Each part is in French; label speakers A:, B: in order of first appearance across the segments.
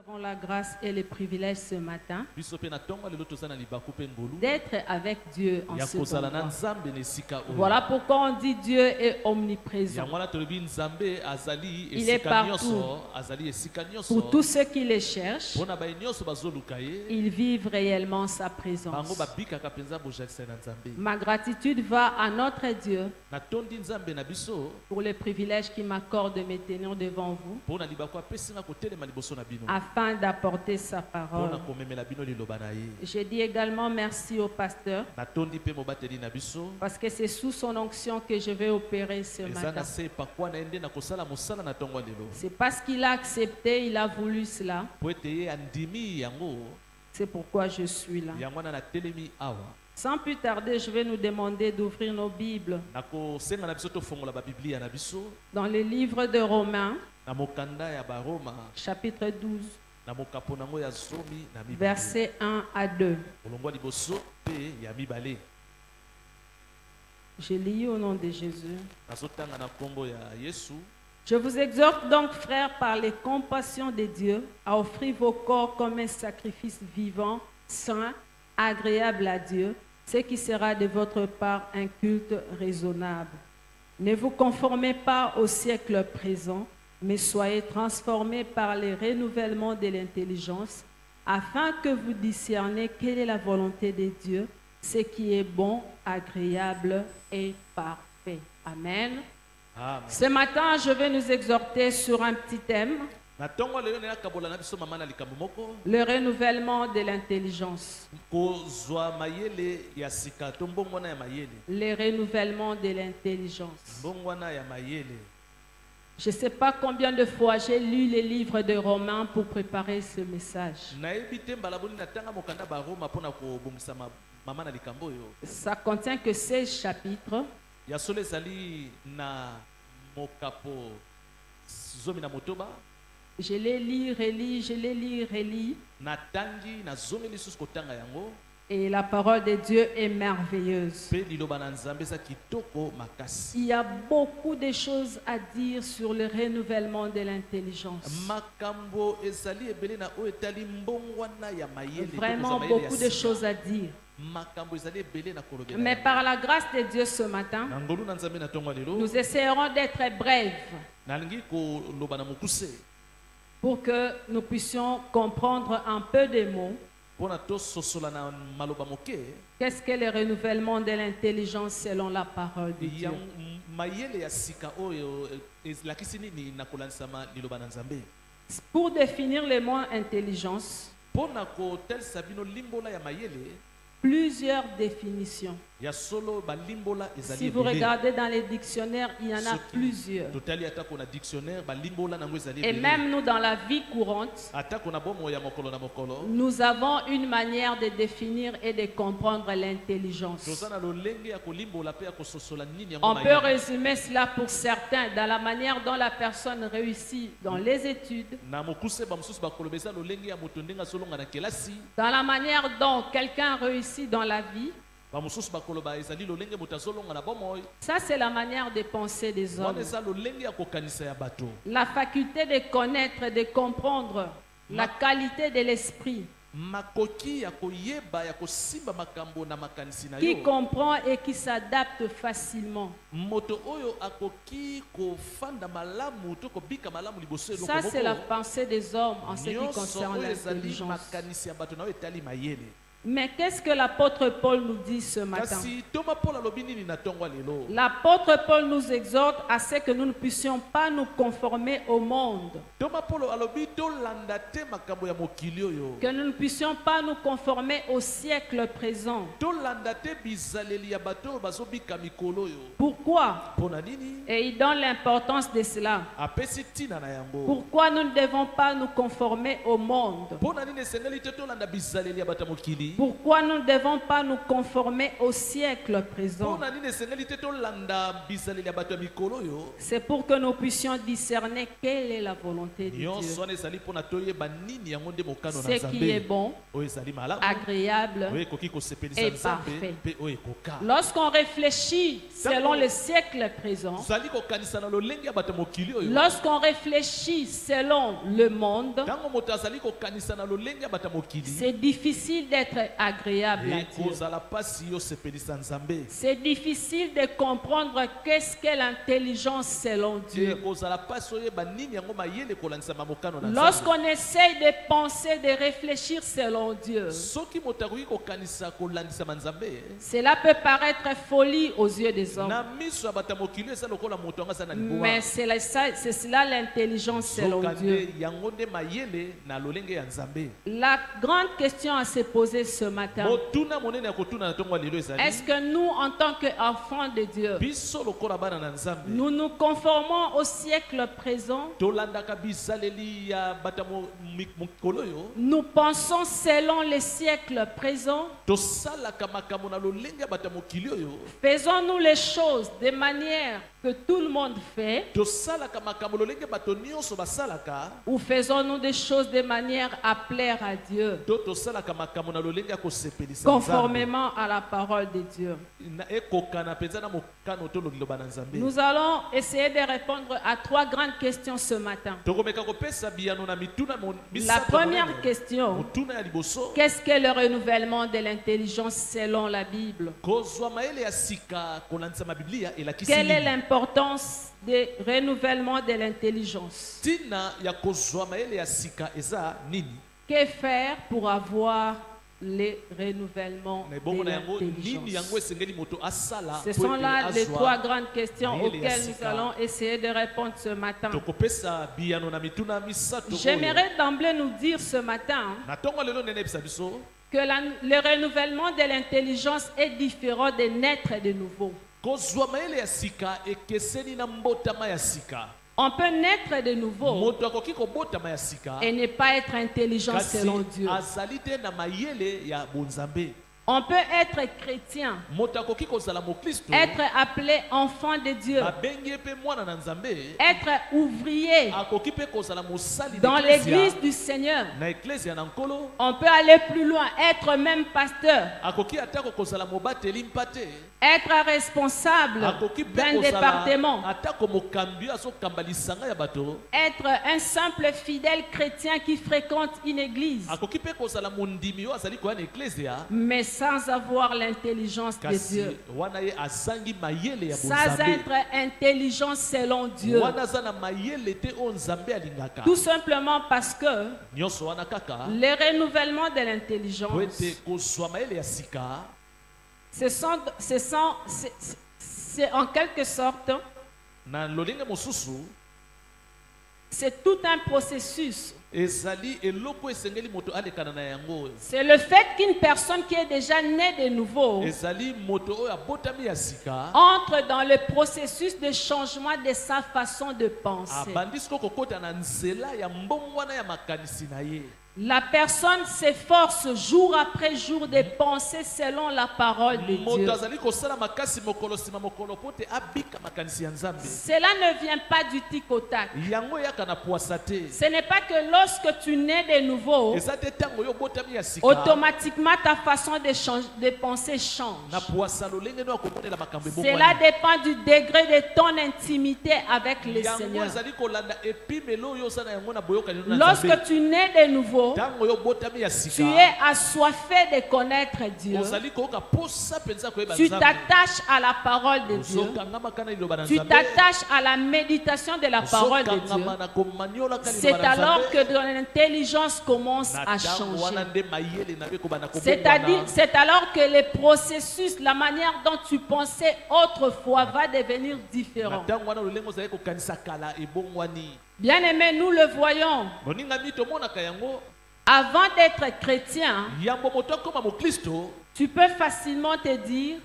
A: avons la grâce et le privilège ce matin d'être avec Dieu en ce moment. Voilà pourquoi on dit Dieu est omniprésent. Il est partout. Pour tous ceux qui le cherchent, ils vivent réellement sa présence. Ma gratitude va à notre Dieu pour le privilège qu'il m'accorde de me tenir devant vous afin d'apporter sa parole. Je dis également merci au pasteur parce que c'est sous son onction que je vais opérer ce matin. C'est parce qu'il a accepté, il a voulu cela. C'est pourquoi je suis là. Sans plus tarder, je vais nous demander d'ouvrir nos Bibles dans le livre de Romains, chapitre 12, versets 1 à 2. Je lis au nom de Jésus. Je vous exhorte donc, frères, par les compassions de Dieu, à offrir vos corps comme un sacrifice vivant, saint, agréable à Dieu, ce qui sera de votre part un culte raisonnable. Ne vous conformez pas au siècle présent, mais soyez transformés par le renouvellement de l'intelligence, afin que vous discerniez quelle est la volonté de Dieu, ce qui est bon, agréable et parfait. Amen. Amen. Ce matin, je vais nous exhorter sur un petit thème. Le renouvellement de l'intelligence. Le renouvellement de l'intelligence. Je ne sais pas combien de fois j'ai lu les livres de Romains pour préparer ce message. Ça contient que 16 chapitres. Je les lis, relis, je les lis, relis. Et la parole de Dieu est merveilleuse. Il y a beaucoup de choses à dire sur le renouvellement de l'intelligence. Vraiment beaucoup de choses à dire. Mais par la grâce de Dieu ce matin, nous essayerons d'être brefs pour que nous puissions comprendre un peu des mots. Qu'est-ce que le renouvellement de l'intelligence selon la parole de Dieu? Pour définir le mot intelligence, plusieurs définitions. Si vous regardez dans les dictionnaires, il y en a plusieurs. Et même nous, dans la vie courante, nous avons une manière de définir et de comprendre l'intelligence. On peut résumer cela pour certains dans la manière dont la personne réussit dans les études, dans la manière dont quelqu'un réussit dans la vie. Ça, c'est la manière de penser des hommes. La faculté de connaître et de comprendre la qualité de l'esprit, qui comprend et qui s'adapte facilement. Ça, c'est la pensée des hommes en ce qui concerne l'intelligence. Mais qu'est-ce que l'apôtre Paul nous dit ce matin? L'apôtre Paul nous exhorte à ce que nous ne puissions pas nous conformer au monde. Que nous ne puissions pas nous conformer au siècle présent. Pourquoi? Et il donne l'importance de cela. Pourquoi nous ne devons pas nous conformer au monde? Pourquoi nous ne devons pas nous conformer au siècle présent? C'est pour que nous puissions discerner quelle est la volonté de Dieu. Ce qui est bon, agréable et parfait. Lorsqu'on réfléchit selon le siècle présent, lorsqu'on réfléchit selon le monde, c'est difficile d'être agréable à Dieu. C'est difficile de comprendre qu'est-ce qu'est l'intelligence selon Dieu. Lorsqu'on essaye de penser, de réfléchir selon Dieu, cela peut paraître folie aux yeux des hommes. Mais c'est cela l'intelligence selon Dieu. La grande question à se poser ce matin, est-ce que nous, en tant qu'enfants de Dieu, nous nous conformons au siècle présent? Nous pensons selon les siècles présents? Faisons-nous les choses de manière que tout le monde fait? Ou faisons-nous des choses de manière à plaire à Dieu, conformément à la parole de Dieu? Nous allons essayer de répondre à trois grandes questions ce matin. La première question, qu'est-ce que le renouvellement de l'intelligence selon la Bible? Quelle est l'importance du renouvellement de l'intelligence? Que faire pour avoir le renouvellement de l'intelligence? Ce sont là les trois grandes questions auxquelles nous allons essayer de répondre ce matin. J'aimerais d'emblée nous dire ce matin que le renouvellement de l'intelligence est différent de naître de nouveau. On peut naître de nouveau et ne pas être intelligent selon Dieu. On peut être chrétien, être appelé enfant de Dieu, être ouvrier dans l'église du Seigneur. On peut aller plus loin, être même pasteur, être responsable d'un département, être un simple fidèle chrétien qui fréquente une église, mais sans avoir l'intelligence de Dieu, sans être intelligent selon Dieu. Tout simplement parce que le renouvellement de l'intelligence, c'est en quelque sorte, c'est tout un processus. C'est le fait qu'une personne qui est déjà née de nouveau entre dans le processus de changement de sa façon de penser. La personne s'efforce jour après jour de penser selon la parole de Dieu. Cela ne vient pas du tic au tac. Ce n'est pas que lorsque tu nais de nouveau, automatiquement ta façon de penser change. Cela dépend du degré de ton intimité avec le Seigneur. Lorsque tu nais de nouveau, tu es assoiffé de connaître Dieu. Tu t'attaches à la parole de Dieu. Tu t'attaches à la méditation de la parole de Dieu. C'est alors que ton intelligence commence à changer. C'est-à-dire, c'est alors que le processus, la manière dont tu pensais autrefois va devenir différent. Bien aimé, nous le voyons. Tu peux facilement te dire,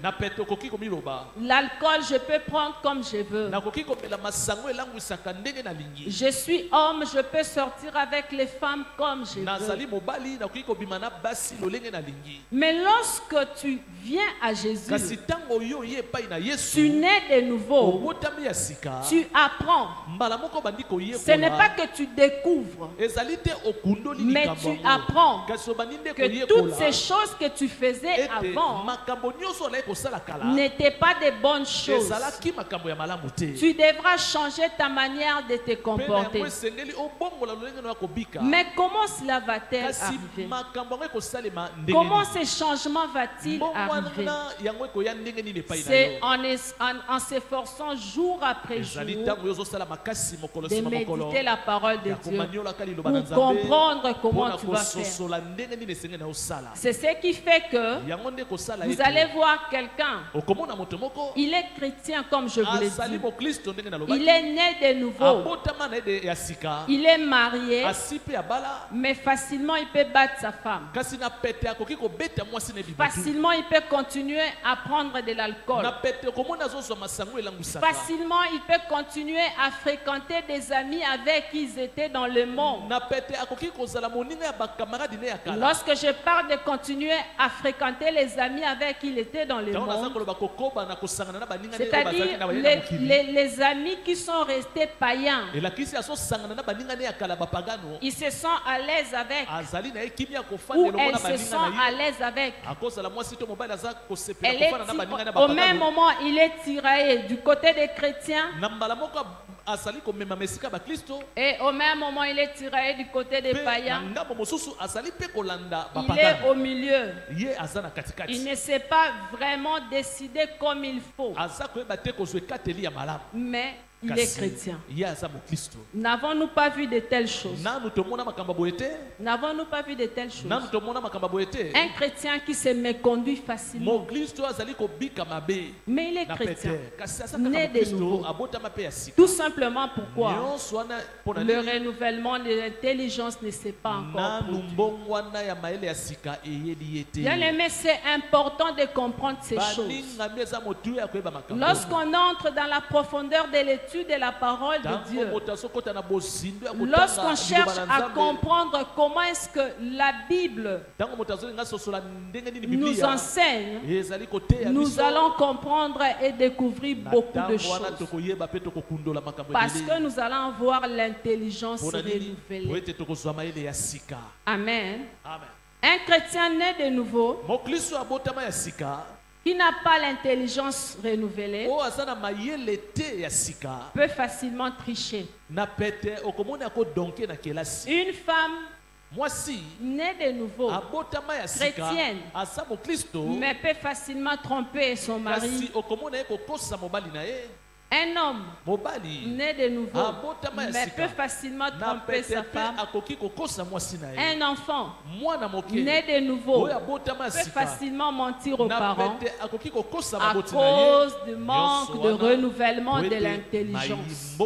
A: l'alcool, je peux prendre comme je veux. Je suis homme, je peux sortir avec les femmes comme je veux. Mais lorsque tu viens à Jésus, tu nais de nouveau. Tu apprends. Ce n'est pas que tu découvres, mais tu apprends que toutes ces choses que tu faisais avant n'étaient pas de bonnes choses. Tu devras changer ta manière de te comporter. Mais comment cela va-t-il arriver? Comment ce changement va-t-il arriver? C'est en s'efforçant jour après jour de méditer la parole de Dieu pour comprendre comment tu vas faire. C'est ce qui fait que vous allez voir quelqu'un, il est chrétien comme je vous l'ai dit, il est né de nouveau, il est marié, mais facilement il peut battre sa femme, facilement il peut continuer à prendre de l'alcool, facilement il peut continuer à fréquenter des amis avec qui ils étaient dans le monde. Lorsque je parle de continuer à fréquenter les amis avec qui il était dans le monde, c'est-à-dire les amis qui sont restés païens, ils se sentent à l'aise avec, ou elles se sentent à l'aise avec. Au même moment, il est tiraillé du côté des chrétiens, et au même moment, il est tiraillé du côté des païens. Il est au milieu. Il ne sait pas vraiment décider comme il faut. Mais il est chrétien. N'avons-nous pas vu de telles choses? N'avons-nous pas vu de telles choses? Un chrétien qui se méconduit facilement, mais il est chrétien, né de nouveau. Tout simplement pourquoi? Le renouvellement de l'intelligence ne s'est pas encore produit. Bien aimé, c'est important de comprendre ces choses. Lorsqu'on entre dans la profondeur de l'étude de la parole de Dieu, lorsqu'on cherche à comprendre comment est-ce que la Bible nous enseigne, nous allons comprendre et découvrir beaucoup de choses, parce que nous allons avoir l'intelligence renouvelée. Amen. Un chrétien né de nouveau, qui n'a pas l'intelligence renouvelée, peut facilement tricher. Une femme née de nouveau, chrétienne, mais peut facilement tromper son mari. Un homme né de nouveau, mais peut facilement tromper sa femme. Un enfant né de nouveau peut facilement mentir aux parents à cause du manque de renouvellement de l'intelligence.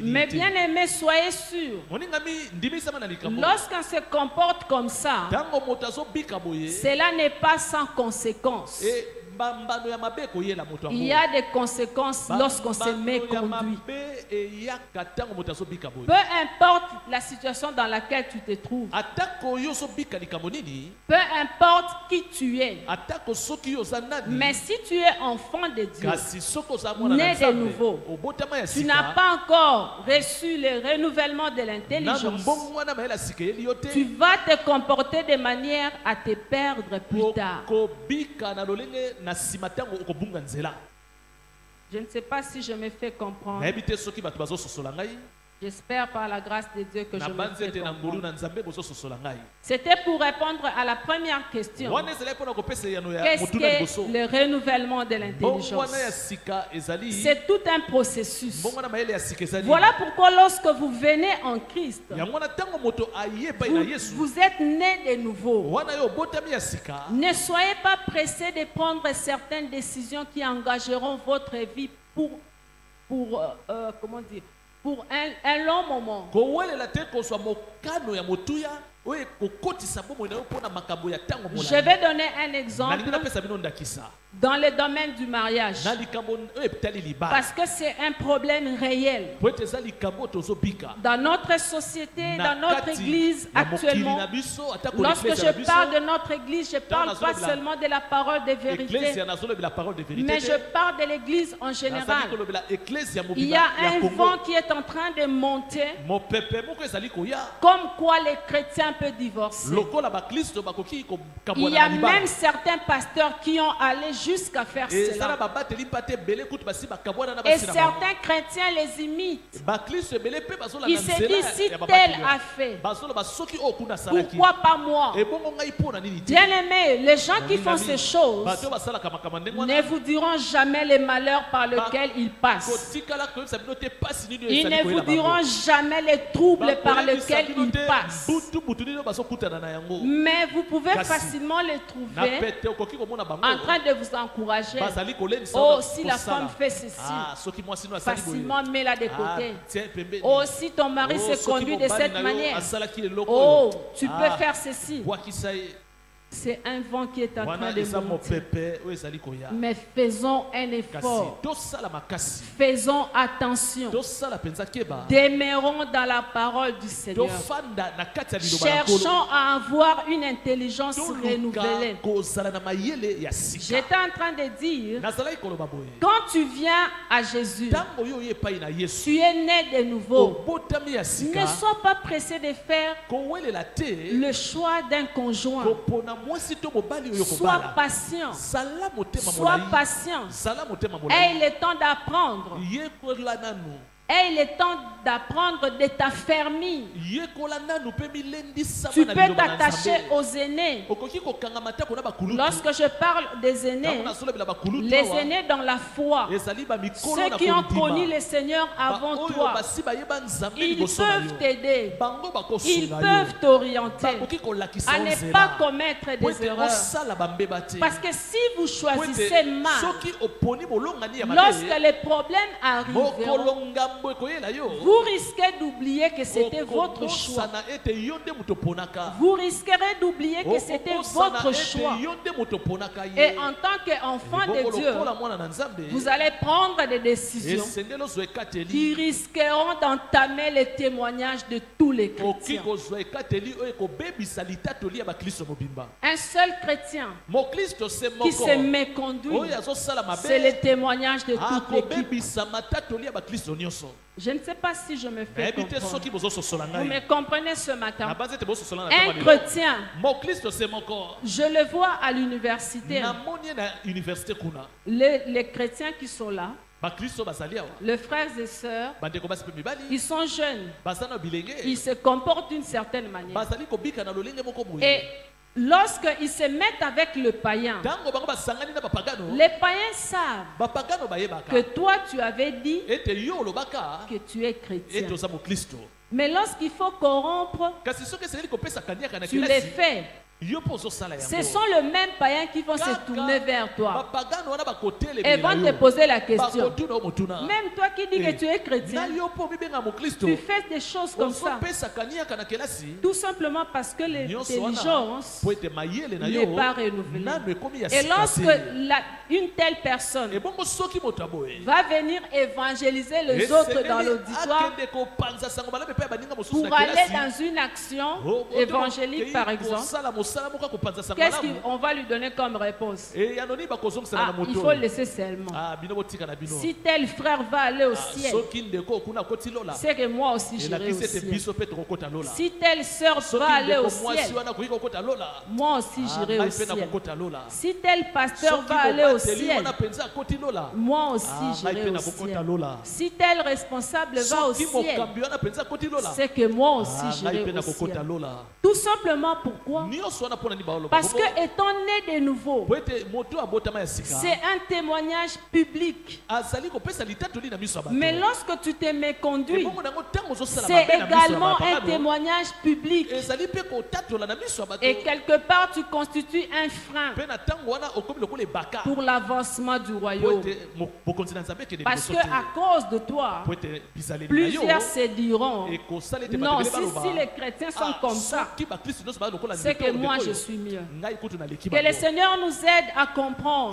A: Mais bien aimé, soyez sûrs, lorsqu'on se comporte comme ça, cela n'est pas sans conséquence. Il y a des conséquences lorsqu'on se méconduit. Peu importe la situation dans laquelle tu te trouves, peu importe qui tu es, mais si tu es enfant de Dieu, né de nouveau, tu n'as pas encore reçu le renouvellement de l'intelligence, tu vas te comporter de manière à te perdre plus tard. Je ne sais pas si je me fais comprendre. J'espère par la grâce de Dieu que je me fais comprendre. C'était pour répondre à la première question. Qu'est-ce que le renouvellement de l'intelligence? C'est tout un processus. Voilà pourquoi lorsque vous venez en Christ, vous êtes né de nouveau. Ne soyez pas pressés de prendre certaines décisions qui engageront votre vie pour comment dire, pour un long moment. Je vais donner un exemple dans le domaine du mariage. Parce que c'est un problème réel. Dans notre société, dans notre église actuellement, lorsque je parle de notre église, je ne parle pas seulement de la parole de vérité, mais je parle de l'église en général. Il y a un vent qui est en train de monter, comme quoi les chrétiens peuvent divorcer. Il y a même certains pasteurs qui ont allé jusqu'à faire cela. Et certains chrétiens les imitent. Ils se disent, si tel a fait, pourquoi pas moi? Bien aimés, les gens qui font ces choses ne vous diront jamais les malheurs par lesquels ils passent. Ils ne vous diront jamais les troubles par lesquels ils passent. Mais vous pouvez facilement les trouver en train de vous encourager. Oh, si la femme fait ceci, facilement mets-la de côté. Oh, si ton mari se conduit de cette manière, oh, tu peux faire ceci. C'est un vent qui est en train de monter. Mais faisons un effort. Faisons attention. Demeurons dans la parole du Seigneur. Cherchons à avoir une intelligence renouvelée. J'étais en train de dire, quand tu viens à Jésus, tu es né de nouveau. Ne sois pas pressé de faire le choix d'un conjoint. Sois patient. Sois patient. Et il est temps d'apprendre. Et il est temps d'apprendre de ta famille. Tu peux t'attacher aux aînés. Lorsque je parle des aînés, les aînés dans la foi, ceux qui ont connu le Seigneur avant toi, ils peuvent t'aider. Ils peuvent t'orienter à ne pas commettre des erreurs. Parce que si vous choisissez mal, lorsque les problèmes arriveront, vous risquez d'oublier que c'était votre choix. Vous risquerez d'oublier que c'était votre choix. Et en tant qu'enfant de Dieu, vous allez prendre des décisions qui risqueront d'entamer le témoignage de tous les chrétiens. Un seul chrétien qui se méconduit, c'est le témoignage de toute l'équipe. Je ne sais pas si je me fais comprendre. Vous me comprenez ce matin? Un chrétien, je le vois à l'université. Les chrétiens qui sont là, les frères et sœurs, ils sont jeunes. Ils se comportent d'une certaine manière. Et lorsqu'ils se mettent avec le païen, les païens savent que toi tu avais dit que tu es chrétien. Mais lorsqu'il faut corrompre, tu les fais. Ce sont les mêmes païens qui vont se tourner vers toi et vont te poser la question. Même toi qui dis que tu es chrétien, tu fais des choses comme ça. Tout simplement parce que l'intelligence n'est pas renouvelée. Et lorsque une telle personne va venir évangéliser les autres dans l'auditoire pour aller dans une action évangélique par exemple, qu'est-ce qu'on va lui donner comme réponse? Il faut laisser seulement. Si tel frère va aller au ciel, c'est que moi aussi j'irai au ciel. Si telle sœur va aller au ciel, moi aussi j'irai au ciel. Si tel pasteur va aller au ciel, moi aussi j'irai au ciel. Si tel responsable va au ciel, c'est que moi aussi j'irai au ciel. Tout simplement pourquoi? Parce que étant né de nouveau, c'est un témoignage public. Mais lorsque tu te méconduis, c'est également un témoignage public. Et quelque part, tu constitues un frein pour l'avancement du royaume. Parce qu'à cause de toi, plusieurs se diront, non, si les chrétiens sont comme ça, c'est que moi je suis mieux. Que le Seigneur nous aide à comprendre.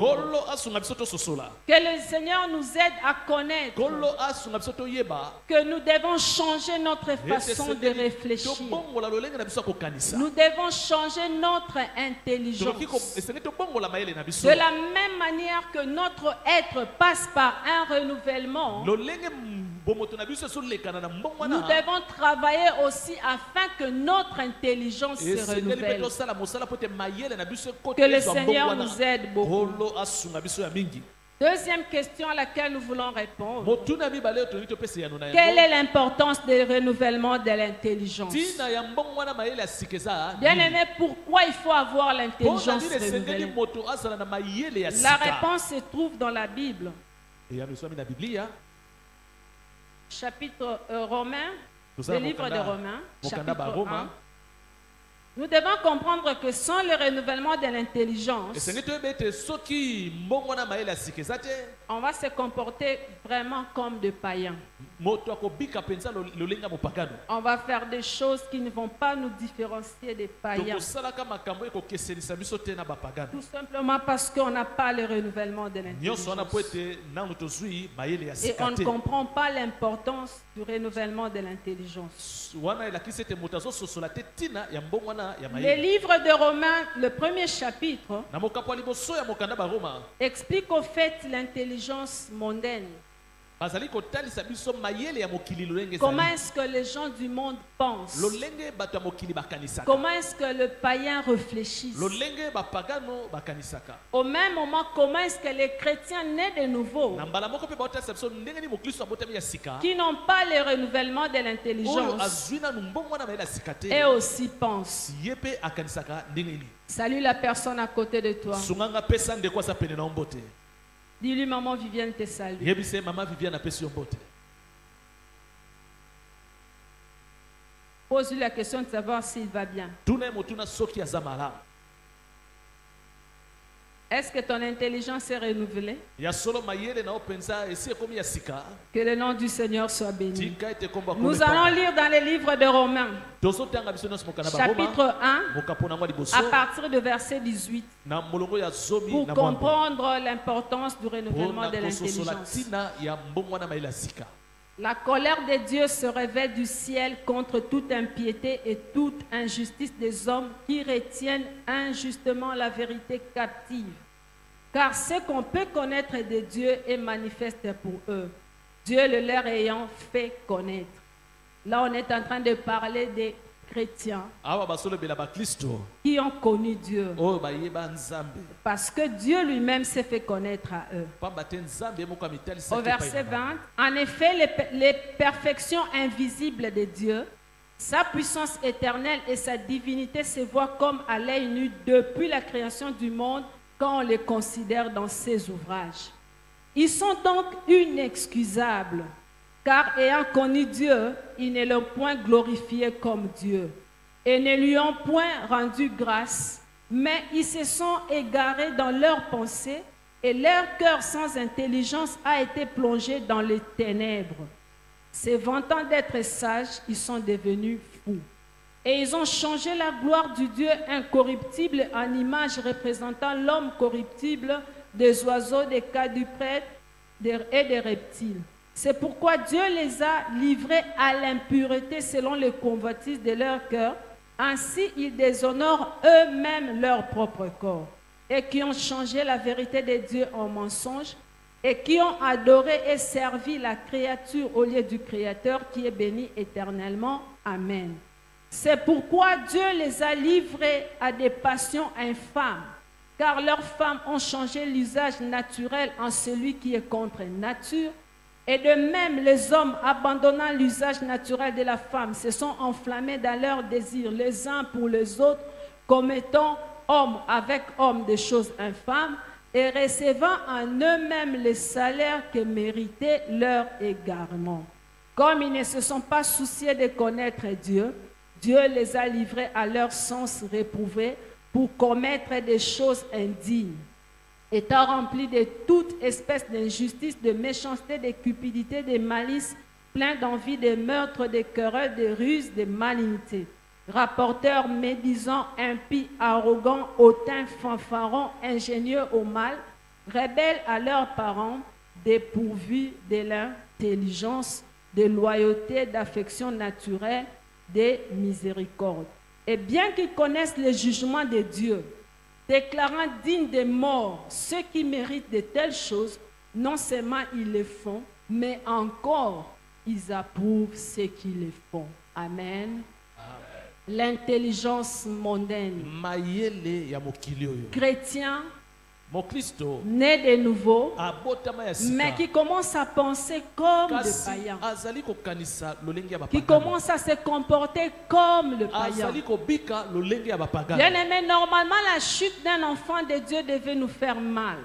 A: Que le Seigneur nous aide à connaître. Que nous devons changer notre façon de réfléchir. Nous devons changer notre intelligence. De la même manière que notre être passe par un renouvellement, nous devons travailler aussi afin que notre intelligence se renouvelle. Que le Seigneur nous aide beaucoup. Deuxième question à laquelle nous voulons répondre. Quelle est l'importance du renouvellement de l'intelligence? Bien aimé, pourquoi il faut avoir l'intelligence renouvelée? La réponse se trouve dans la Bible. Chapitre Romains, le livre de Romains, chapitre 1. Nous devons comprendre que sans le renouvellement de l'intelligence, on va se comporter vraiment comme des païens. On va faire des choses qui ne vont pas nous différencier des païens. Tout simplement parce qu'on n'a pas le renouvellement de l'intelligence. Et on ne comprend pas l'importance du renouvellement de l'intelligence. Le livre de Romains, le premier chapitre, explique au fait l'intelligence mondaine. Comment est-ce que les gens du monde pensent? Comment est-ce que le païen réfléchit? Au même moment, comment est-ce que les chrétiens nés de nouveau, qui n'ont pas le renouvellement de l'intelligence, et aussi pensent? Salue la personne à côté de toi. Dis-lui, maman Viviane te salue. Pose-lui la question de savoir s'il va bien. Est-ce que ton intelligence est renouvelée? Que le nom du Seigneur soit béni. Nous allons lire dans les livres de Romains, chapitre 1, à partir de verset 18, pour comprendre l'importance du renouvellement de l'intelligence. La colère de Dieu se révèle du ciel contre toute impiété et toute injustice des hommes qui retiennent injustement la vérité captive. Car ce qu'on peut connaître de Dieu est manifeste pour eux, Dieu le leur ayant fait connaître. Là, on est en train de parler des chrétiens qui ont connu Dieu. Parce que Dieu lui-même s'est fait connaître à eux. Au verset 20, en effet, les perfections invisibles de Dieu, sa puissance éternelle et sa divinité se voient comme à l'œil nu depuis la création du monde quand on les considère dans ses ouvrages. Ils sont donc inexcusables, car ayant connu Dieu, ils ne l'ont point glorifié comme Dieu et ne lui ont point rendu grâce, mais ils se sont égarés dans leurs pensées et leur cœur sans intelligence a été plongé dans les ténèbres. Se vantant d'être sages, ils sont devenus fous. Et ils ont changé la gloire du Dieu incorruptible en image représentant l'homme corruptible, des oiseaux, des quadrupèdes et des reptiles. C'est pourquoi Dieu les a livrés à l'impureté selon les convoitises de leur cœur. Ainsi, ils déshonorent eux-mêmes leur propre corps et qui ont changé la vérité de Dieu en mensonge et qui ont adoré et servi la créature au lieu du Créateur qui est béni éternellement. Amen. C'est pourquoi Dieu les a livrés à des passions infâmes, car leurs femmes ont changé l'usage naturel en celui qui est contre nature. Et de même, les hommes, abandonnant l'usage naturel de la femme, se sont enflammés dans leurs désirs les uns pour les autres, commettant homme avec homme des choses infâmes et recevant en eux-mêmes les salaires que méritait leur égarement. Comme ils ne se sont pas souciés de connaître Dieu, Dieu les a livrés à leur sens réprouvé pour commettre des choses indignes, étant remplis de toute espèce d'injustice, de méchanceté, de cupidité, de malice, plein d'envie, de meurtre, de querelles, de ruses, de malignité. Rapporteurs, médisants, impies, arrogants, hautains, fanfarons, ingénieux au mal, rebelles à leurs parents, dépourvus de l'intelligence, de loyauté, d'affection naturelle, de miséricorde. Et bien qu'ils connaissent le jugement de Dieu, déclarant dignes de mort ceux qui méritent de telles choses, non seulement ils le font, mais encore ils approuvent ceux qui les font. Amen. L'intelligence mondaine. Chrétien, né de nouveau, mais qui commence à penser comme le païen, qui commence à se comporter comme le païen. Bien aimé, normalement la chute d'un enfant de Dieu devait nous faire mal.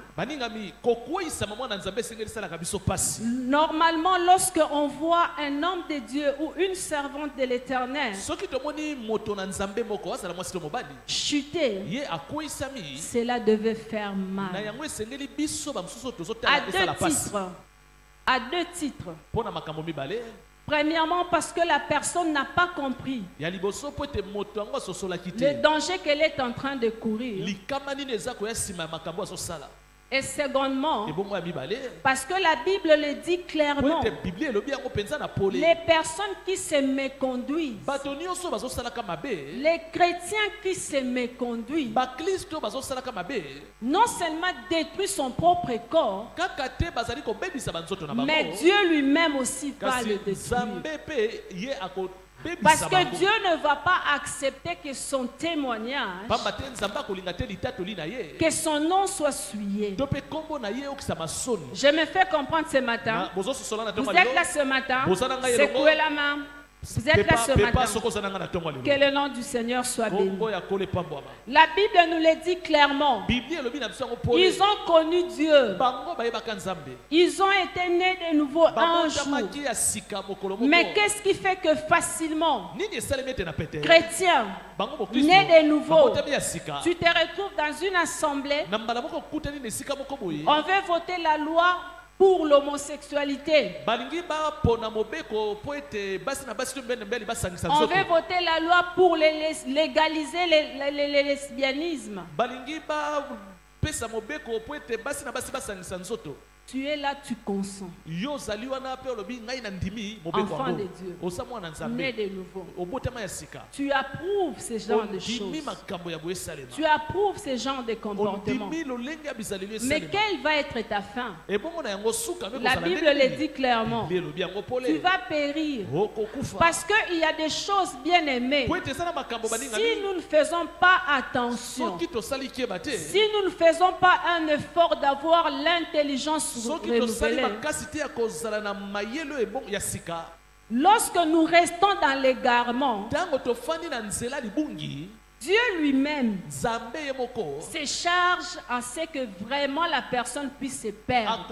A: Normalement, lorsque on voit un homme de Dieu ou une servante de l'Éternel chuter, cela devait faire mal. À deux titres. Premièrement, parce que la personne n'a pas compris le danger qu'elle est en train de courir. Et secondement, parce que la Bible le dit clairement, les personnes qui se méconduisent, les chrétiens qui se méconduisent, non seulement détruisent son propre corps, mais Dieu lui-même aussi va le détruire. Parce que Dieu ne va pas accepter que son témoignage, que son nom soit souillé. Je me fais comprendre ce matin. Vous êtes là ce matin. Secouez la main. Vous êtes là ce matin. Que le nom du Seigneur soit béni. La Bible nous le dit clairement. Ils ont connu Dieu. Ils ont été nés de nouveau un jour. Mais qu'est-ce qui fait que facilement, chrétien, né de nouveau, tu te retrouves dans une assemblée, on veut voter la loi pour l'homosexualité. On veut voter la loi pour légaliser le lesbianisme. Tu es là, tu consens. Enfant de Dieu, né de nouveau. Tu approuves ce genre de choses. Tu approuves ce genre de comportement. Mais quelle va être ta fin? La Bible le dit clairement. Tu vas périr. Parce qu'il y a des choses bien aimées. Si nous ne faisons pas attention, si nous ne faisons pas un effort d'avoir l'intelligence renouvelée, lorsque nous restons dans l'égarement, Dieu lui-même se charge à ce que vraiment la personne puisse se perdre.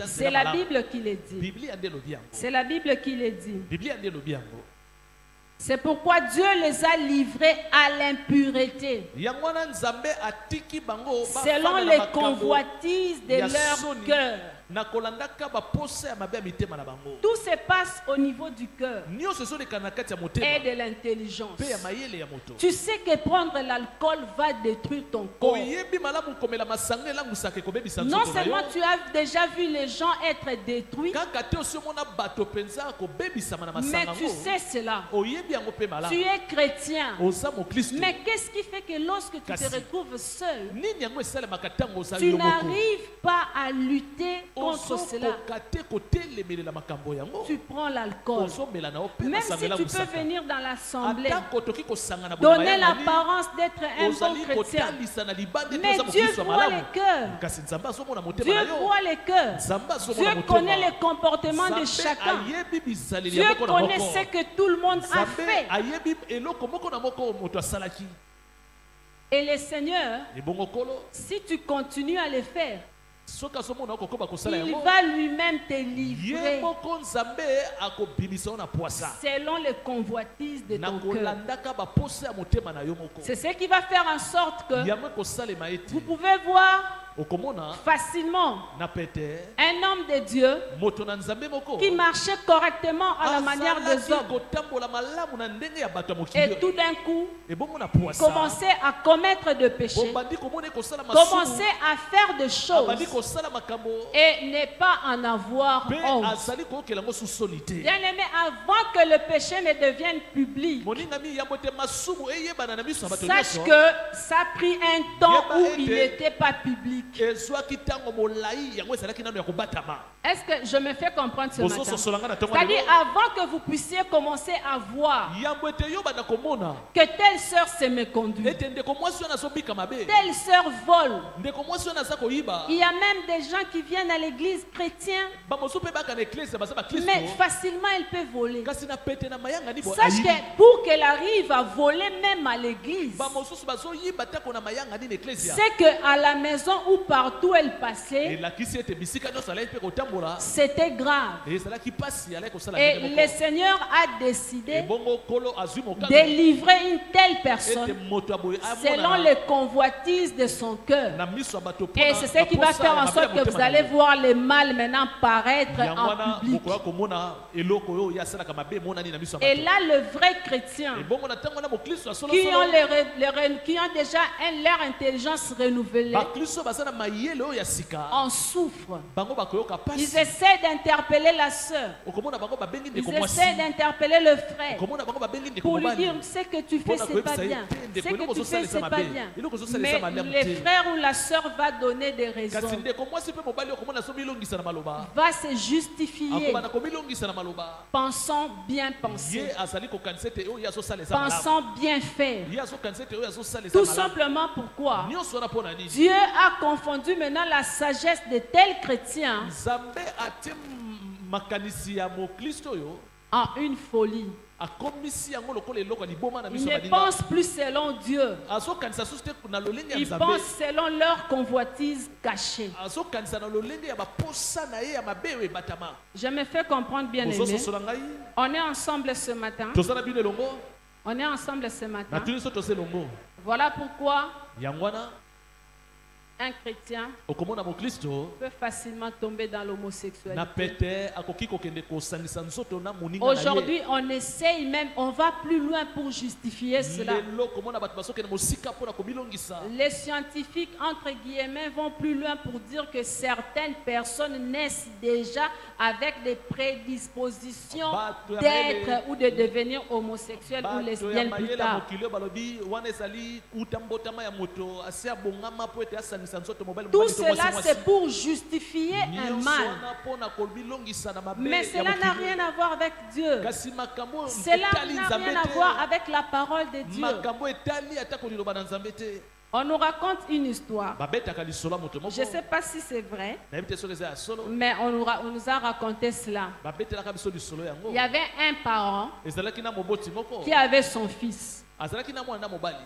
A: C'est la Bible qui le dit. C'est la Bible qui le dit. C'est pourquoi Dieu les a livrés à l'impureté, selon les convoitises de leur cœur. Tout se passe au niveau du cœur et de l'intelligence. Tu sais que prendre l'alcool va détruire ton corps. Non seulement tu as déjà vu les gens être détruits, mais tu sais cela. Tu es chrétien. Mais qu'est-ce qui fait que lorsque tu te retrouves seul, tu n'arrives pas à lutter contre cela. Tu prends l'alcool. Même si tu peux venir dans l'assemblée, donner l'apparence d'être un bon chrétien. Mais Dieu voit les cœurs. Dieu voit les cœurs. Dieu connaît les comportements de chacun. Dieu connaît ce que tout le monde a fait. Et le Seigneur, si tu continues à le faire, il va lui-même te livrer selon les convoitises de ton cœur. C'est ce qui va faire en sorte que vous pouvez voir facilement un homme de Dieu qui marchait correctement à la manière des hommes et tout d'un coup commençait à commettre des péchés, commençait à faire des choses et ne pas en avoir honte. Bien aimé, avant que le péché ne devienne public, sache que ça a pris un temps où il n'était pas public. Est-ce que je me fais comprendre ce matin? C'est-à-dire, avant que vous puissiez commencer à voir que telle sœur se méconduit, telle sœur vole, il y a même des gens qui viennent à l'église chrétienne, mais facilement elle peut voler. Sache que pour qu'elle arrive à voler même à l'église, c'est qu'à la maison où partout elle passait, c'était grave. Et le Seigneur a décidé de livrer une telle personne selon les convoitises de son cœur. Et c'est ce qui va faire en sorte que vous allez voir le mal maintenant paraître en public. Et là, le vrai chrétien qui ont déjà leur intelligence renouvelée en souffre. Ils essaient d'interpeller la sœur. Ils essaient d'interpeller le frère pour lui dire ce que tu fais c'est pas bien. Ce que tu fais c'est pas bien. Mais le frère ou la sœur va donner des raisons, va se justifier, pensant bien penser, pensant bien faire. Tout simplement pourquoi Dieu a confondu maintenant la sagesse de tels chrétiens en une folie. Ils ne pensent plus selon Dieu. Ils pensent selon leur convoitise cachée. Je me fais comprendre, bien aimé. On est ensemble ce matin. On est ensemble ce matin. Voilà pourquoi un chrétien peut facilement tomber dans l'homosexualité. Aujourd'hui, on essaye même, on va plus loin pour justifier cela. Les scientifiques, entre guillemets, vont plus loin pour dire que certaines personnes naissent déjà avec des prédispositions d'être ou de devenir homosexuels ou lesbiennes plus tard. Tout cela, c'est pour justifier un mal. Mais cela n'a rien à voir avec Dieu. Cela n'a rien à voir avec la parole de Dieu. On nous raconte une histoire. Je ne sais pas si c'est vrai, mais on nous a raconté cela. Il y avait un parent qui avait son fils.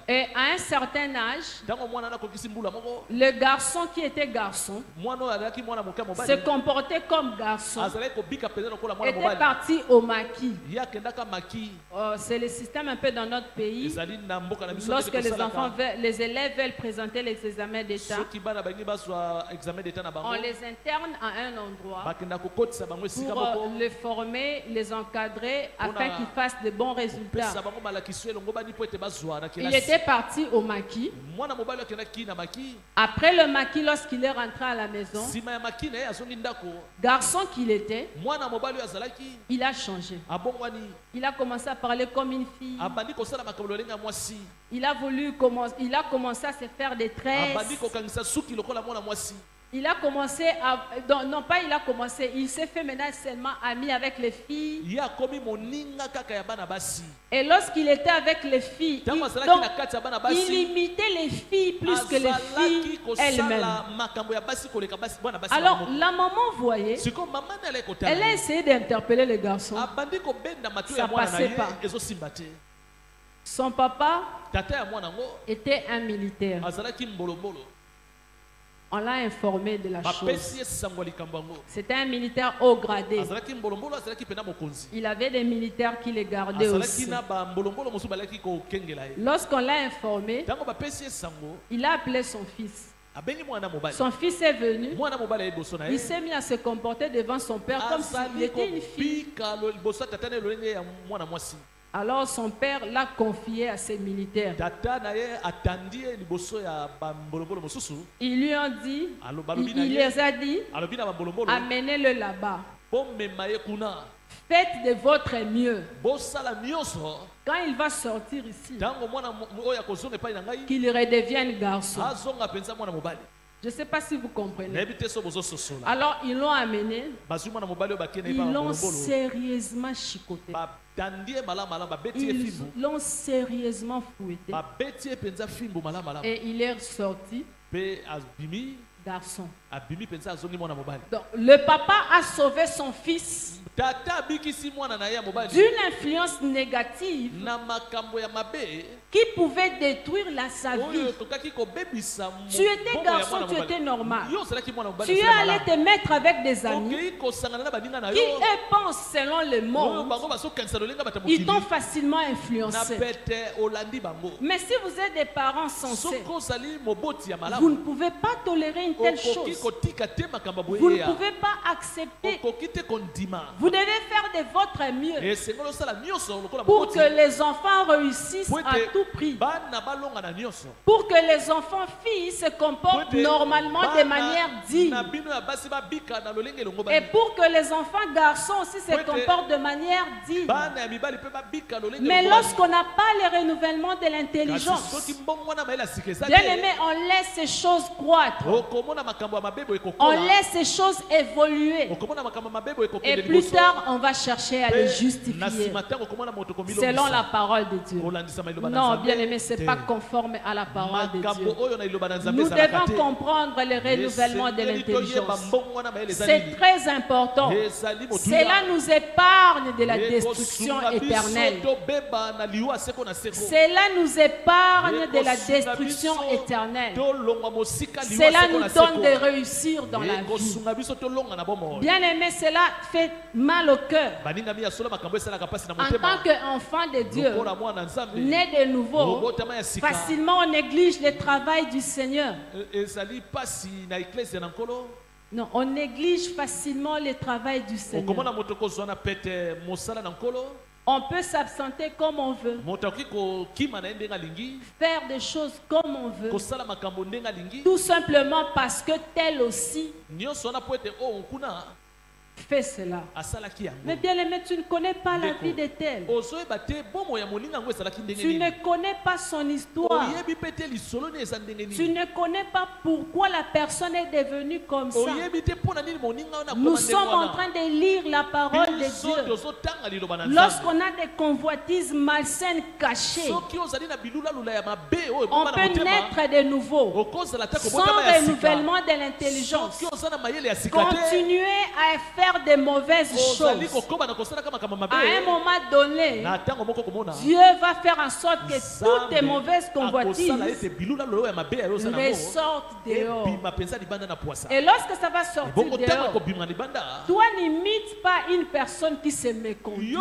A: Et à un certain âge, le garçon qui était garçon se comportait comme garçon, était parti au maquis. C'est le système un peu dans notre pays. Lorsque les élèves veulent présenter les examens d'État, on les interne à un endroit pour les former, les encadrer afin qu'ils fassent de bons résultats. Il était parti au maquis. Après le maquis, lorsqu'il est rentré à la maison, garçon qu'il était, il a changé. Il a commencé à parler comme une fille. Il a commencé à se faire des tresses. Il a commencé à... Non, pas il a commencé. Il s'est fait maintenant seulement ami avec les filles. Et lorsqu'il était avec les filles, il imitait les filles plus que les filles elles-mêmes. Alors, la maman voyait, elle a essayé d'interpeller les garçons. Ça ne passait pas. Son papa était un militaire. On l'a informé de la chose. C'était un militaire haut gradé. Il avait des militaires qui les gardaient aussi. Lorsqu'on l'a informé, il a appelé son fils. Son fils est venu. Il s'est mis à se comporter devant son père comme s'il était une fille. Alors son père l'a confié à ses militaires. Ils lui ont dit, il les a dit, amenez-le là-bas. Faites de votre mieux. Quand il va sortir ici, qu'il redevienne garçon. Je ne sais pas si vous comprenez. Alors ils l'ont amené. Ils l'ont sérieusement chicoté. Ils l'ont sérieusement fouetté. Et il est sorti garçon. Donc, le papa a sauvé son fils d'une influence négative qui pouvait détruire sa vie. Tu étais garçon, tu étais normal. Tu es allé te mettre avec des amis qui pensent selon le monde. Ils t'ont facilement influencé. Mais si vous êtes des parents sensés, vous ne pouvez pas tolérer une telle chose. Vous ne pouvez pas accepter. Vous devez faire de votre mieux pour que les enfants réussissent à tout prix. Pour que les enfants filles se comportent normalement de manière digne. Et pour que les enfants garçons aussi se comportent de manière digne. Mais lorsqu'on n'a pas le renouvellement de l'intelligence, bien aimé, on laisse ces choses croître. On laisse ces choses évoluer. Et plus tard, on va chercher à les justifier selon la parole de Dieu. Non, bien aimé, ce n'est pas conforme à la parole de Dieu. Nous devons comprendre le renouvellement de l'intelligence. C'est très important. Cela nous épargne de la destruction éternelle. Cela nous épargne de la destruction éternelle. Cela nous donne de réussir dans la vie. Bien aimé, cela fait mal au cœur. En tant qu'enfant de Dieu, né de nouveau, facilement on néglige le travail du Seigneur. Non, on néglige facilement le travail du Seigneur. On peut s'absenter comme on veut, faire des choses comme on veut, tout simplement parce que tel aussi fait cela. Mais bien aimé, tu ne connais pas la vie de tel. Tu ne connais pas son histoire. Tu ne connais pas pourquoi la personne est devenue comme ça. Nous sommes en train de lire la parole de Dieu. Lorsqu'on a des convoitises malsaines cachées, on peut naître de nouveau sans renouvellement de l'intelligence. Continuer à faire des mauvaises choses. À un moment donné, Dieu va faire en sorte que toutes tes mauvaises convoitises ressortent dehors. Et lorsque ça va sortir dehors, toi n'imites pas une personne qui se méconduit.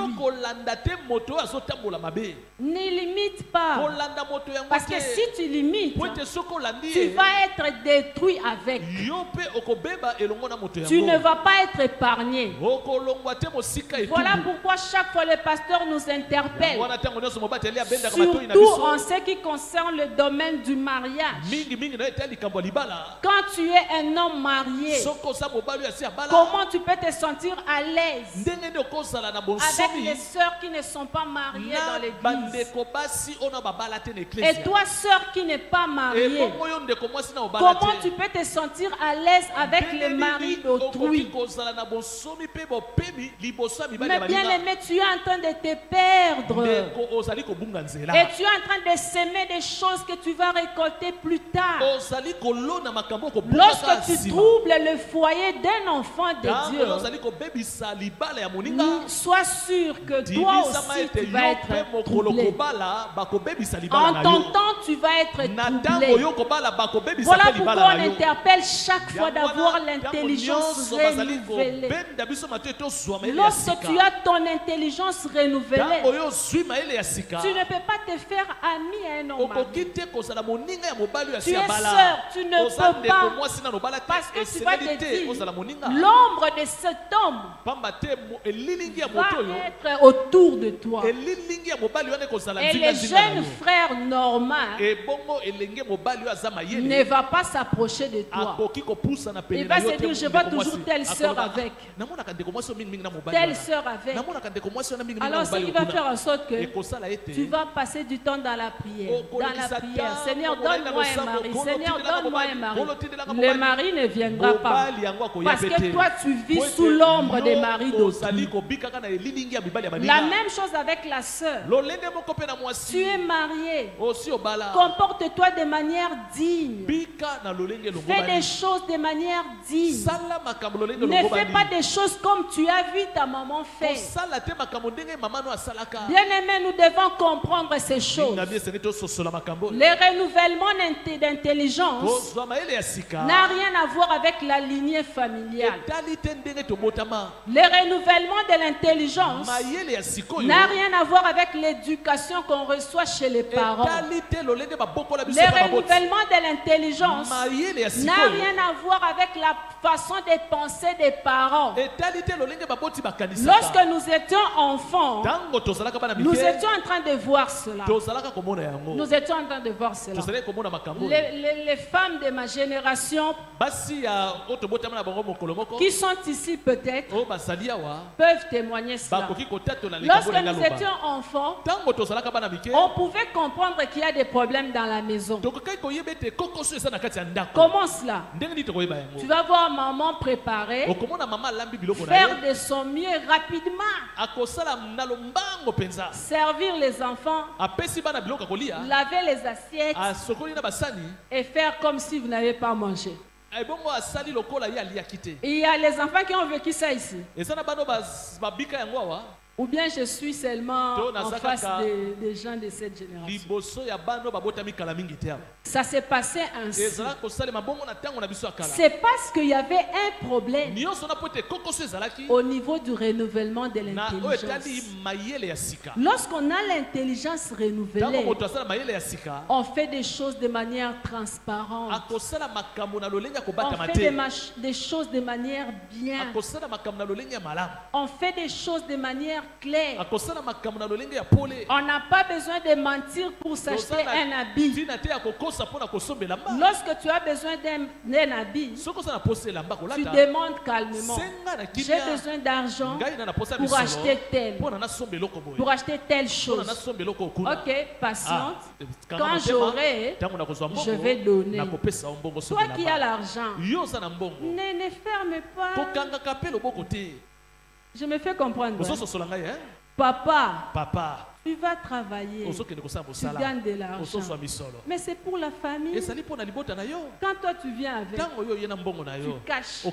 A: Ne l'imite pas. Parce que si tu l'imites, tu vas être détruit avec. Tu ne vas pas être épargné. épargné. Voilà pourquoi chaque fois le pasteur nous interpelle, surtout en ce qui concerne le domaine du mariage. Quand tu es un homme marié, comment tu peux te sentir à l'aise avec les sœurs qui ne sont pas mariées dans l'église? Et toi, sœur qui n'est pas mariée, comment tu peux te sentir à l'aise avec le mari d'autrui? Mais bien aimé, tu es en train de te perdre. Et tu es en train de s'aimer des choses que tu vas récolter plus tard. Lorsque tu troubles le foyer d'un enfant de Dieu, sois sûr que toi aussi tu vas être troublé. En t'entendant, tu vas être troublé. Voilà pourquoi on interpelle chaque fois d'avoir l'intelligence renouvelée. Lorsque tu as ton intelligence renouvelée, tu ne peux pas te faire ami à un homme. Tu es sœur, tu ne peux pas. Parce que tu vas te dire, l'ombre de cet homme va être autour de toi. Et le jeune frère normal ne va pas s'approcher de toi. Il va se dire, je vois toujours telle sœur avec. Telle sœur avec. Alors ce qui va faire en sorte que tu vas passer du temps dans la prière. Seigneur, donne-moi un mari. Seigneur, donne-moi un mari. Le mari ne viendra pas. Parce que toi, tu vis sous l'ombre des maris d'autrui. La même chose avec la sœur. Tu es marié. Comporte-toi de manière digne. Fais des choses de manière digne. Ne fais pas des choses comme tu as vu ta maman faire. Bien aimé, nous devons comprendre ces choses. Le renouvellement d'intelligence n'a rien à voir avec la lignée familiale. Le renouvellement de l'intelligence n'a rien à voir avec l'éducation qu'on reçoit chez les parents. Le renouvellement de l'intelligence n'a rien à voir avec la façon de penser des parents. Lorsque nous étions enfants, nous étions en train de voir cela. Nous étions en train de voir cela. Les femmes de ma génération qui sont ici peut-être peuvent témoigner cela. Lorsque nous étions enfants, on pouvait comprendre qu'il y a des problèmes dans la maison. Comment cela? Tu vas voir maman préparer, faire de son mieux rapidement, servir les enfants, laver les assiettes et faire comme si vous n'avez pas mangé. Il y a les enfants qui ont vécu ça ici. Ou bien je suis seulement en face des gens de cette génération. Ça s'est passé ainsi. C'est parce qu'il y avait un problème au niveau du renouvellement de l'intelligence. Lorsqu'on a l'intelligence renouvelée, on fait des choses de manière transparente. On fait des choses de manière bien. On fait des choses de manière claire. On n'a pas besoin de mentir pour s'acheter un habit. Lorsque tu as besoin d'un habit, tu demandes calmement. J'ai besoin d'argent pour acheter telle chose. Ok, patiente. Quand j'aurai, je vais donner. Toi qui as l'argent, ne ferme pas. Je me fais comprendre. Papa, tu vas travailler, tu gagnes de l'argent, mais c'est pour la famille. Quand toi tu viens avec, tu caches, tu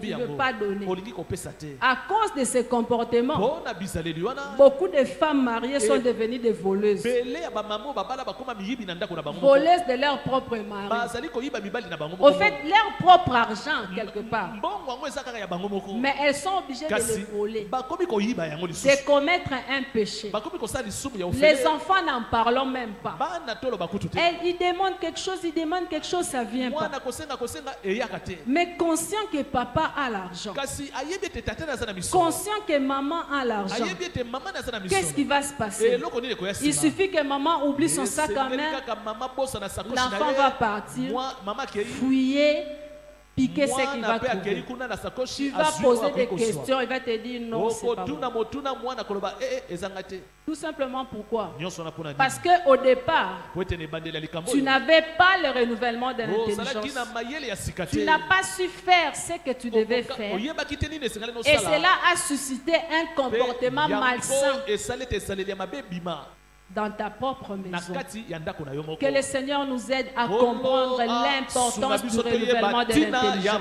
A: ne veux pas donner. À cause de ces comportements, beaucoup de femmes mariées sont devenues des voleuses. Voleuses de leur propre mari. Au fait, leur propre argent quelque part. Mais elles sont obligées de le voler, de commettre un péché. Les enfants n'en parlent même pas. Ils demandent quelque chose, ça vient pas. Mais conscient que papa a l'argent, conscient que maman a l'argent, qu'est-ce qui va se passer? Il suffit que maman oublie son sac à main, l'enfant va partir, fouiller, piquer ce qu'il va trouver. Tu vas poser des questions, il va te dire non, c'est pas bon. Tout simplement pourquoi? Parce qu'au départ, tu n'avais pas le renouvellement de l'intelligence. Tu n'as pas su faire ce que tu devais faire. Et cela a suscité un comportement malsain dans ta propre maison. Que le Seigneur nous aide à comprendre l'importance du renouvellement de l'intelligence.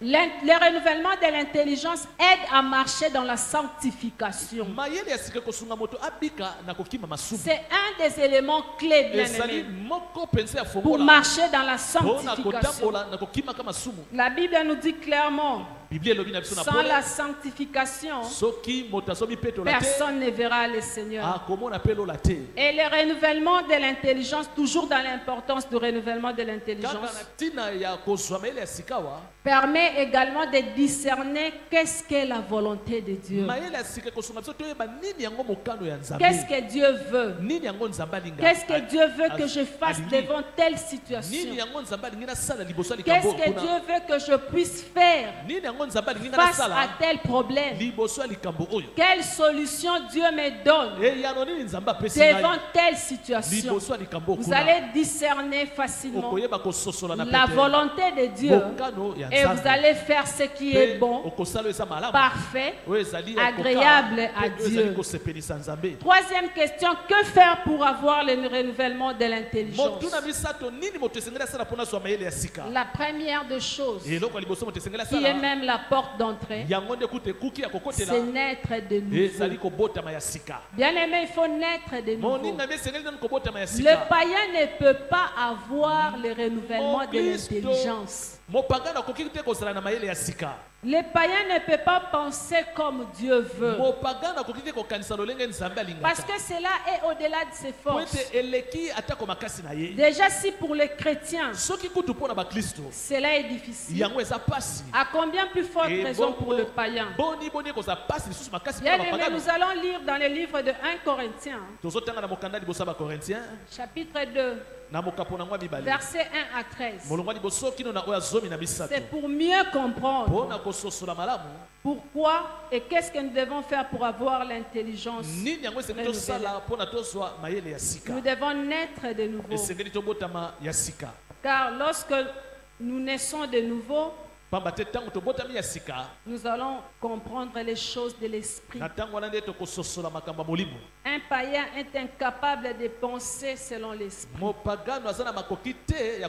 A: Le renouvellement de l'intelligence aide à marcher dans la sanctification. C'est un des éléments clés, bien aimés, pour marcher dans la sanctification. La Bible nous dit clairement, sans la sanctification, personne ne verra le Seigneur. Et le renouvellement de l'intelligence, toujours dans l'importance du renouvellement de l'intelligence, permet également de discerner qu'est-ce qu'est la volonté de Dieu. Qu'est-ce que Dieu veut? Qu'est-ce que Dieu veut que je fasse devant telle situation? Qu'est-ce que Dieu veut que je puisse faire face à tel problème? Quelle solution Dieu me donne devant telle situation? Vous allez discerner facilement la volonté de Dieu et vous allez faire ce qui est bon, parfait, agréable à Dieu. Troisième question, que faire pour avoir le renouvellement de l'intelligence? La première des choses, qui est même la porte d'entrée, c'est naître de nouveau. Bien aimé, il faut naître de nouveau. Le païen ne peut pas avoir le renouvellement de l'intelligence. Le païen ne peut pas penser comme Dieu veut. Parce que cela est au-delà de ses forces. Déjà, si pour les chrétiens, cela est difficile, à combien plus forte raison pour le païen? Bien aimé, nous allons lire dans le livre de 1 Corinthiens, chapitre 2. Versets 1 à 13. C'est pour mieux comprendre pourquoi et qu'est-ce que nous devons faire pour avoir l'intelligence renouvelée. Nous devons naître de nouveau. Car lorsque nous naissons de nouveau, nous allons comprendre les choses de l'esprit. Un païen est incapable de penser selon l'esprit.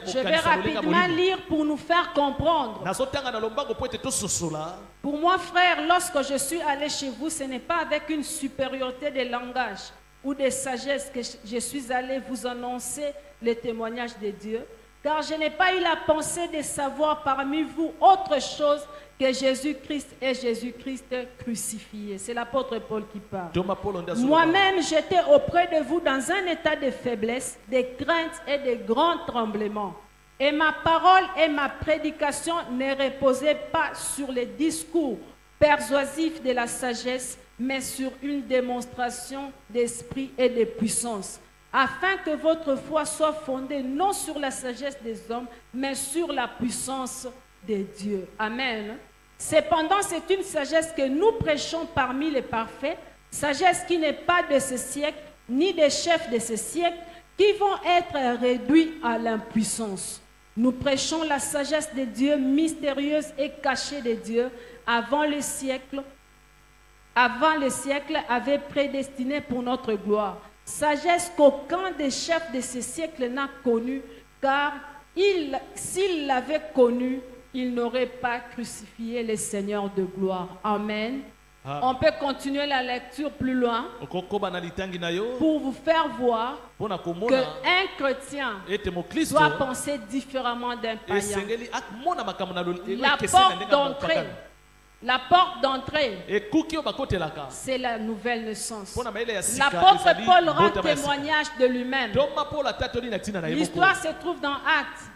A: Je vais rapidement lire pour nous faire comprendre. Pour moi, frère, lorsque je suis allé chez vous, ce n'est pas avec une supériorité de langage ou de sagesse que je suis allé vous annoncer le témoignage de Dieu. Car je n'ai pas eu la pensée de savoir parmi vous autre chose que Jésus-Christ et Jésus-Christ crucifié. C'est l'apôtre Paul qui parle. Moi-même, j'étais auprès de vous dans un état de faiblesse, de crainte et de grands tremblements. Et ma parole et ma prédication ne reposaient pas sur les discours persuasifs de la sagesse, mais sur une démonstration d'esprit et de puissance, afin que votre foi soit fondée non sur la sagesse des hommes, mais sur la puissance de Dieu. Amen. Cependant, c'est une sagesse que nous prêchons parmi les parfaits, sagesse qui n'est pas de ce siècle, ni des chefs de ce siècle, qui vont être réduits à l'impuissance. Nous prêchons la sagesse de Dieu, mystérieuse et cachée de Dieu, avant le siècle avait prédestiné pour notre gloire. Sagesse qu'aucun des chefs de ce siècle n'a connue, car s'il l'avait connue, il n'aurait pas crucifié le Seigneur de gloire. Amen. On peut continuer la lecture plus loin pour vous faire voir qu'un chrétien doit penser différemment d'un païen. La porte d'entrée La porte d'entrée, c'est la nouvelle naissance. L'apôtre Paul rend témoignage de lui-même. L'histoire se trouve dans Actes.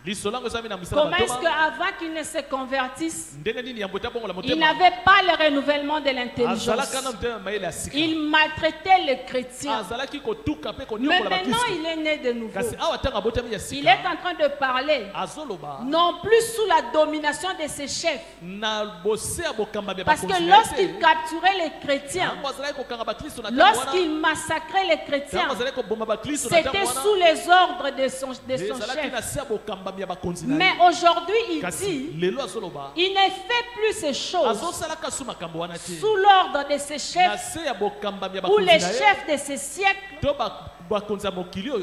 A: Comment est-ce qu'avant qu'il ne se convertisse, il n'avait pas le renouvellement de l'intelligence. Il maltraitait les chrétiens. Mais maintenant, il est né de nouveau. Il est en train de parler, non plus sous la domination de ses chefs. Parce que lorsqu'il capturait les chrétiens, lorsqu'il massacrait les chrétiens, c'était sous les ordres de son chef. Mais aujourd'hui, il dit, il ne fait plus ces choses sous l'ordre de ses chefs ou les chefs de ces siècles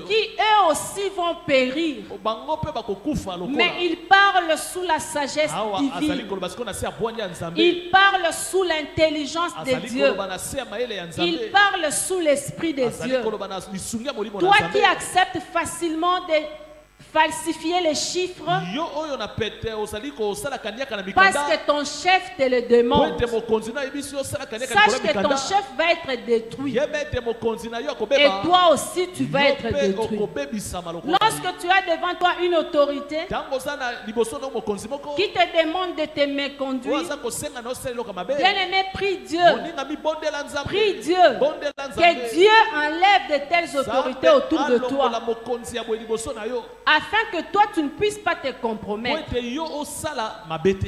A: qui eux aussi vont périr. Mais il parle sous la sagesse divine. Il parle sous l'intelligence de Dieu. Il parle sous l'esprit de Dieu. Toi qui acceptes facilement de falsifier les chiffres parce que ton chef te le demande, sache que ton chef va être détruit et toi aussi tu vas être détruit. Lorsque tu as devant toi une autorité qui te demande de te méconduire, bien aimé, prie Dieu, que Dieu enlève de telles autorités autour de toi, afin que toi tu ne puisses pas te compromettre.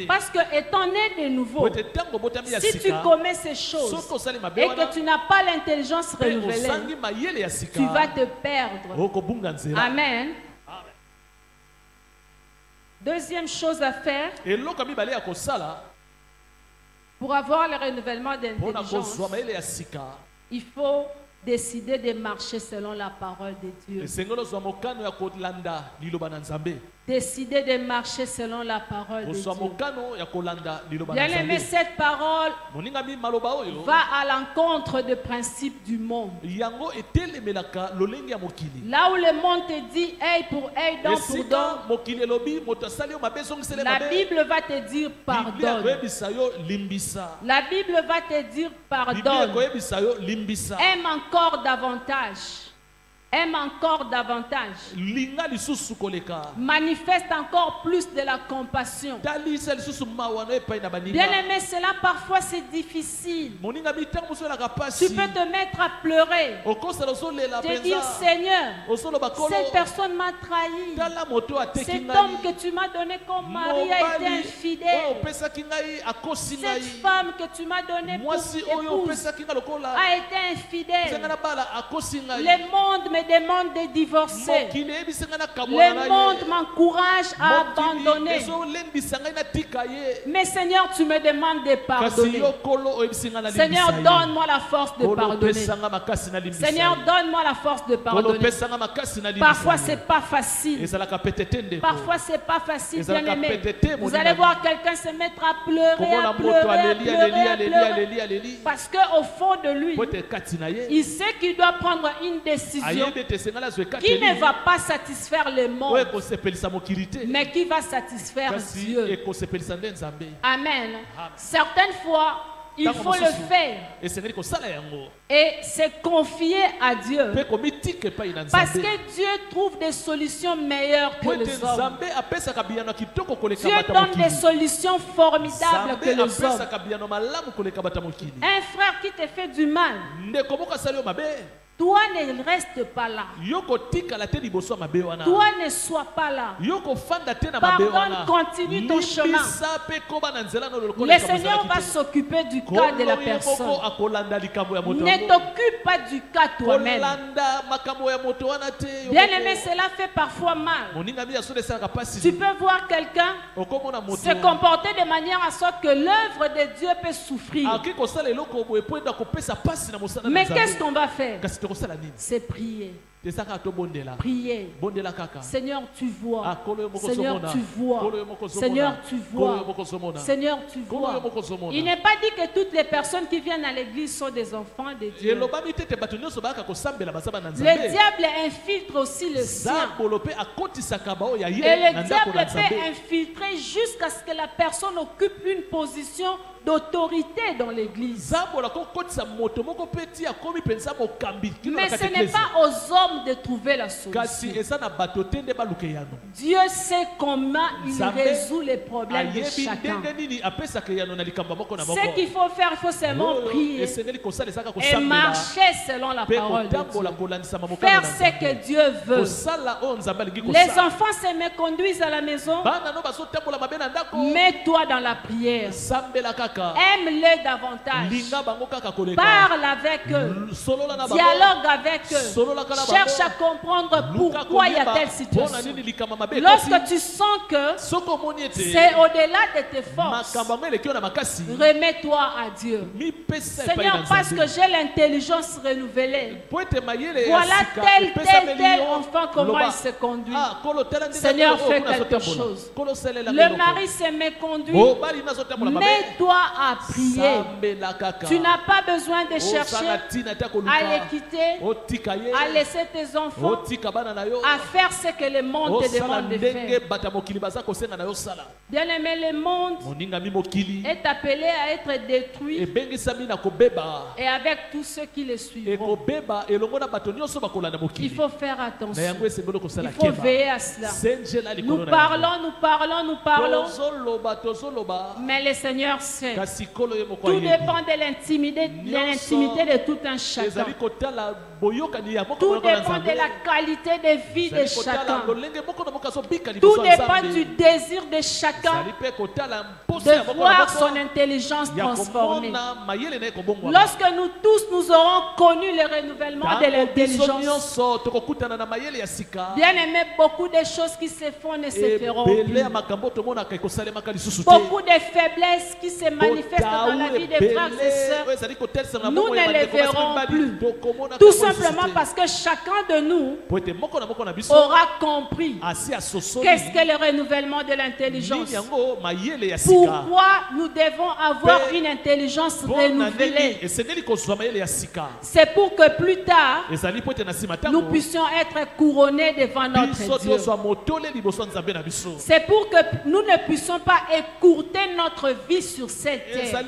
A: Parce que étant né de nouveau, si tu commets ces choses et que tu n'as pas l'intelligence renouvelée, tu vas te perdre. Amen. Deuxième chose à faire pour avoir le renouvellement d'intelligence, il faut décider de marcher selon la parole de Dieu. Décider de marcher selon la parole de Dieu. Bien aimé, cette parole va à l'encontre des principes du monde. Là où le monde te dit œil pour œil, dent pour dent, la Bible va te dire pardonne. La Bible va te dire pardonne. Aime encore davantage. Aime encore davantage. Manifeste encore plus de la compassion. Bien aimé, cela parfois c'est difficile. Tu peux te mettre à pleurer. Te dire, Seigneur, cette personne m'a trahi. Cet homme que tu m'as donné comme mari a été infidèle. Cette femme que tu m'as donnée pour épouse a été infidèle. Le monde me demande de divorcer. Le monde m'encourage à abandonner. Mais Seigneur, tu me demandes de pardonner. Seigneur, donne-moi la force de pardonner. Seigneur, donne-moi la force de pardonner. Parfois, c'est pas facile. Parfois, c'est pas facile, bien aimé. Vous allez voir quelqu'un se mettre à pleurer, à pleurer, à pleurer. Parce qu'au fond de lui, il sait qu'il doit prendre une décision qui ne va pas satisfaire le monde, mais qui va satisfaire Dieu. Amen. Certaines fois, il faut le faire et se confier à Dieu, parce que Dieu trouve des solutions meilleures que les hommes. Dieu donne des solutions formidables que les hommes. Un frère qui te fait du mal, toi ne reste pas là. Toi ne sois pas là. Pardonne, continue ton chemin. Le Seigneur va s'occuper du cas de la personne. Ne t'occupe pas du cas toi-même. Bien aimé, cela fait parfois mal. Tu peux voir quelqu'un se comporter de manière à ce que l'œuvre de Dieu peut souffrir. Mais qu'est-ce qu'on va faire? C'est prier. Priez. Seigneur, tu vois. Seigneur, tu vois. Seigneur, tu vois. Seigneur, tu vois. Il n'est pas dit que toutes les personnes qui viennent à l'église sont des enfants de Dieu. Le diable infiltre aussi le sien. Et le diable peut infiltrer jusqu'à ce que la personne occupe une position d'autorité dans l'église. Mais ce n'est pas aux hommes de trouver la solution. Dieu sait comment il résout les problèmes de chacun. Ce qu'il faut faire, il faut seulement prier et marcher selon la parole de Dieu. Faire ce que Dieu veut. Les enfants se méconduisent à la maison. Mets-toi dans la prière. Aime-les davantage. Parle avec eux. Dialogue avec eux. Cherche à comprendre pourquoi il y a telle situation. Lorsque tu sens que c'est au-delà de tes forces, remets-toi à Dieu. Seigneur, parce que j'ai l'intelligence renouvelée. Voilà tel enfant, comment il se conduit. Seigneur, fais quelque chose. Le mari se méconduit. Mets-toi à prier. Tu n'as pas besoin de chercher à les quitter, à laisser tes enfants, à faire ce que le monde te demande de faire. Bien-aimé, le monde est appelé à être détruit et avec tous ceux qui le suivront. Il faut faire attention. Il faut veiller à cela. Nous parlons. Mais le Seigneur sait. Tout dépend de l'intimité de tout un chacun. Tout dépend de la qualité de vie de chacun. Tout dépend du désir de chacun de voir son intelligence transformée. Lorsque nous tous nous aurons connu le renouvellement de l'intelligence, bien aimé, beaucoup de choses qui se font ne se feront plus. Beaucoup de faiblesses qui se manifestent dans la vie des frères et sœurs, nous ne les verrons plus. Tout simplement parce que chacun de nous aura compris qu'est-ce que le renouvellement de l'intelligence. Pourquoi nous devons avoir une intelligence renouvelée. C'est pour que plus tard, nous puissions être couronnés devant notre Dieu. C'est pour que nous ne puissions pas écourter notre vie sur cette terre.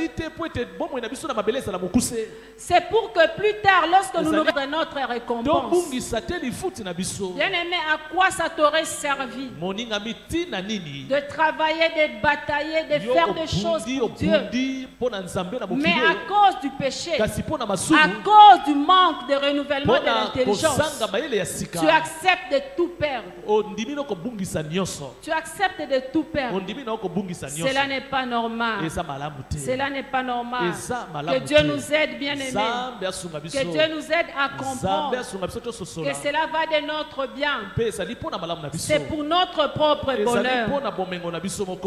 A: C'est pour que plus tard, lorsque nous aurons notre récompense, bien aimé, à quoi ça t'aurait servi de travailler, de batailler, de faire des choses pour Dieu, mais à cause du péché, à cause du manque de renouvellement de l'intelligence, tu acceptes de tout perdre. Tu acceptes de tout perdre. Cela n'est pas normal. Cela n'est pas normal. Que Dieu nous aide, bien aimés. Que Dieu nous aide à comprendre que cela va de notre bien. C'est pour notre propre bonheur.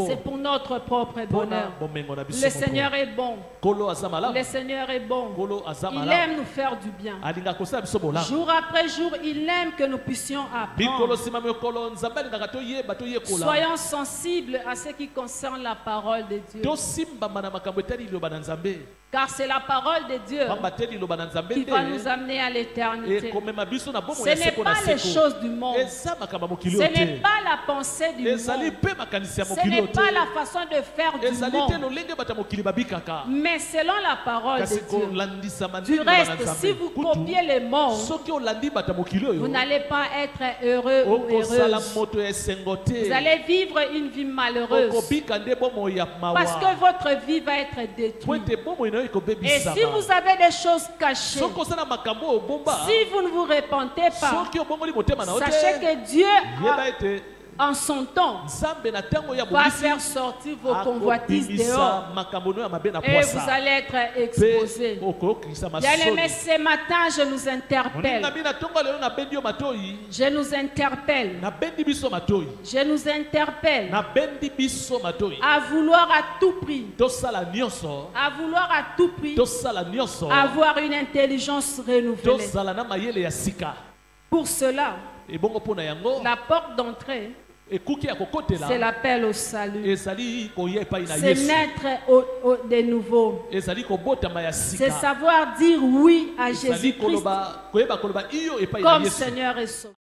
A: C'est pour notre propre bonheur. Le Seigneur est bon. Le Seigneur est bon. Il aime nous faire du bien. Jour après jour, il aime que nous puissions apprendre. Soyons sensibles à ce qui concerne la parole de Dieu. Car c'est la parole de Dieu qui va nous amener à l'éternité. Ce n'est pas les choses du monde. Ce n'est pas la pensée du monde. Ce n'est pas la façon de faire du monde. Mais selon la parole de Dieu. Du reste, si vous copiez les mondes, vous n'allez pas être heureux ou heureuse. Vous allez vivre une vie malheureuse. Parce que votre vie va être détruite. Et si vous avez des choses cachées, si vous ne vous repentez pas, sachez que Dieu en son temps va faire sortir vos convoitises dehors et vous allez être exposés. Bien-aimés, ce matin je nous interpelle. Je nous interpelle. Je nous interpelle à vouloir à tout prix, avoir une intelligence renouvelée. Pour cela, la porte d'entrée, c'est l'appel au salut. C'est naître de nouveau. C'est savoir dire oui à Jésus-Christ comme Seigneur et Sauveur.